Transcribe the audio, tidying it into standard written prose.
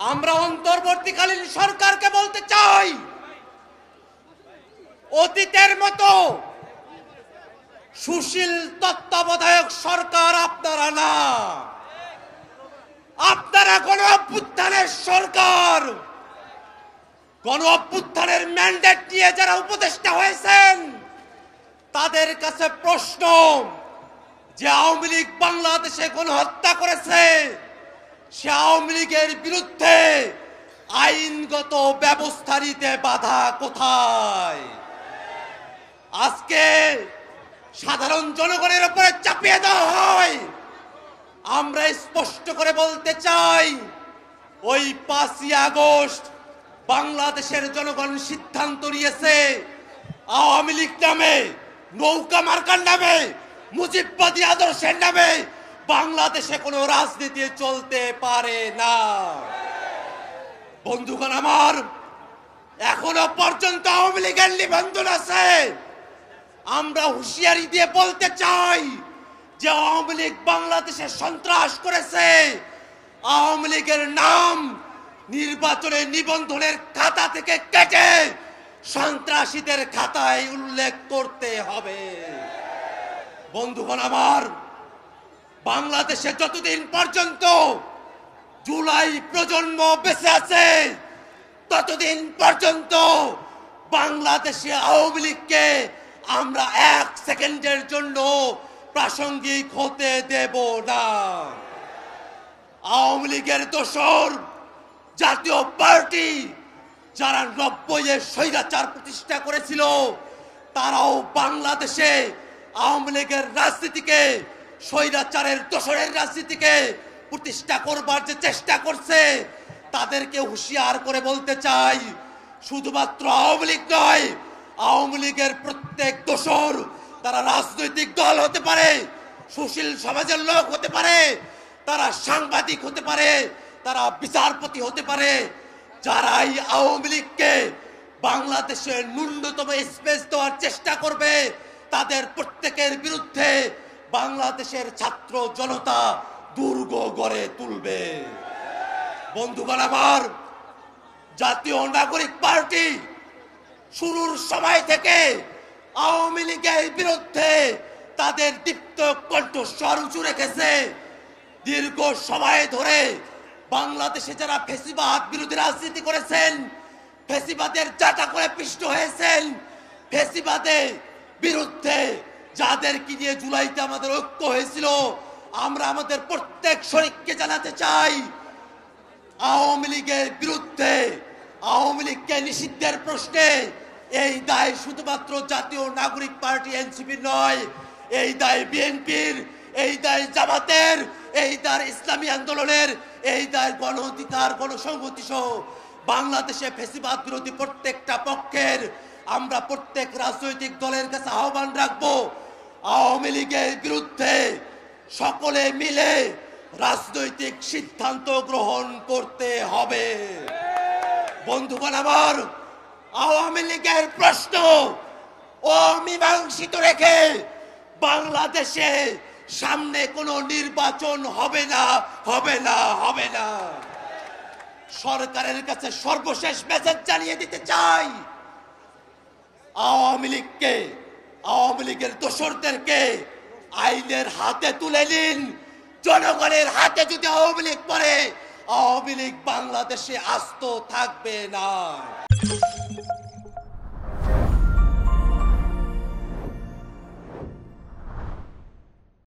আমরা অন্তর্বর্তীকালীন সরকারকে বলতে চাই, অতীতের মতো সুশীল তত্ত্বাবধায়ক সরকার আপনারা না, আপনারা গণ অভ্যুত্থানের সরকার। গণ অভ্যুত্থানের ম্যান্ডেট নিয়ে যারা উপদেষ্টা হয়েছেন তাদের কাছে প্রশ্ন যে আওয়ামী লীগ বাংলাদেশে গণহত্যা করেছে, সে আওয়ামী লীগের বিরুদ্ধে আইনগত ব্যবস্থা নিতে বাধা কোথায়? আজকে সাধারণ জনগণের উপরে চাপিয়ে দেওয়া হয়। আমরা স্পষ্ট করে বলতে চাই, ওই 5ই আগস্ট বাংলাদেশের জনগণ সিদ্ধান্ত নিয়েছে আওয়ামী লীগ নামে, নৌকা মার্কার নামে, মুজিববাদী আদর্শের নামে বাংলাদেশে কোনো রাজনীতি চলতে পারে না। বন্ধুগণ আমার, এখনো পর্যন্ত আওয়ামী লীগের নিবন্ধন আছে। আমরা হুঁশিয়ারি দিয়ে বলতে চাই যে আওয়ামী লীগ বাংলাদেশে সন্ত্রাস করেছে। আওয়ামী লীগের নাম নির্বাচনের নিবন্ধনের খাতা থেকে কেটে সন্ত্রাসীদের খাতায় উল্লেখ করতে হবে। বন্ধুগণ আমার, বাংলাদেশে যতদিন পর্যন্ত জুলাই প্রজন্ম বেঁচে আছে ততদিন পর্যন্ত বাংলাদেশে আওয়ামী লীগকে আমরা 1 সেকেন্ডের জন্য প্রাসঙ্গিক হতে দেব না। আওয়ামী লীগের দোসর জাতীয় পার্টি যারা 90-এর স্বৈরাচার প্রতিষ্ঠা করেছিল, তারাও বাংলাদেশে আওয়ামী লীগের রাজনীতিকে, স্বৈরাচারের দোসরের রাজনীতিকে প্রতিষ্ঠা করবার যে চেষ্টা করছে, তাদেরকে হুঁশিয়ার করে বলতে চাই, শুধুমাত্র আওয়ামী লীগ নয়, আওয়ামী লীগের প্রত্যেক দোসর তারা রাজনৈতিক দল হতে পারে, সুশীল সমাজের লোক হতে পারে, তারা সাংবাদিক হতে পারে, তারা বিচারপতি হতে পারে, যারাই আওয়ামী লীগকে বাংলাদেশে ন্যূনতম স্পেস দেওয়ার চেষ্টা করবে, তাদের প্রত্যেকের বিরুদ্ধে বাংলাদেশের ছাত্র জনতা দুর্গ গড়ে তুলবে। বন্ধুগণ আমার, জাতীয় নাগরিক পার্টি শুরুর সময় থেকে আওয়ামী লীগের বিরুদ্ধে তাদের দীপ্ত কণ্ঠস্বর উঁচু রেখেছে। দীর্ঘ সময় ধরে বাংলাদেশে যারা ফ্যাসিবাদ বিরোধী রাজনীতি করেছেন, ফ্যাসিবাদের জাটা করে পিষ্ট হয়েছেন, ফ্যাসিবাদের বিরুদ্ধে যাদেরকে নিয়ে জুলাইতে আমাদের ঐক্য হয়েছিল, আমরা আমাদের প্রত্যেক শরীরকে জানাতে চাই, আওয়ামী লীগের বিরুদ্ধে, আওয়ামী লীগকে নিষিদ্ধের প্রশ্নে এই দায় শুধুমাত্র জাতীয় নাগরিক পার্টি এনসিপি নয়, এই দায় বিএনপির, এই দায় জামাতের, এই দায় ইসলামী আন্দোলনের, এই দায় গণ অধিকার গণসংহতি সহ বাংলাদেশে ফ্যাসিবাদ বিরোধী প্রত্যেকটা পক্ষের। আমরা প্রত্যেক রাজনৈতিক দলের কাছে আহ্বান রাখবো, আওয়ামী লীগের বিরুদ্ধে সকলে মিলে রাজনৈতিক সিদ্ধান্ত গ্রহণ করতে হবে। বন্ধুগণ আমার, আওয়ামী লীগের প্রশ্ন অমীমাংসিত রেখে বাংলাদেশে সামনে কোনো নির্বাচন হবে না, হবে না, হবে না। সরকারের কাছে সর্বশেষ মেসেজ জানিয়ে দিতে চাই, আওয়ামী লীগকে, আওয়ামী লীগের দোসরদেরকে আইনের হাতে তুলে নিন। জনগণের হাতে যদি আওয়ামী লীগ পড়ে, আওয়ামী লীগ বাংলাদেশে আস্ত থাকবে না।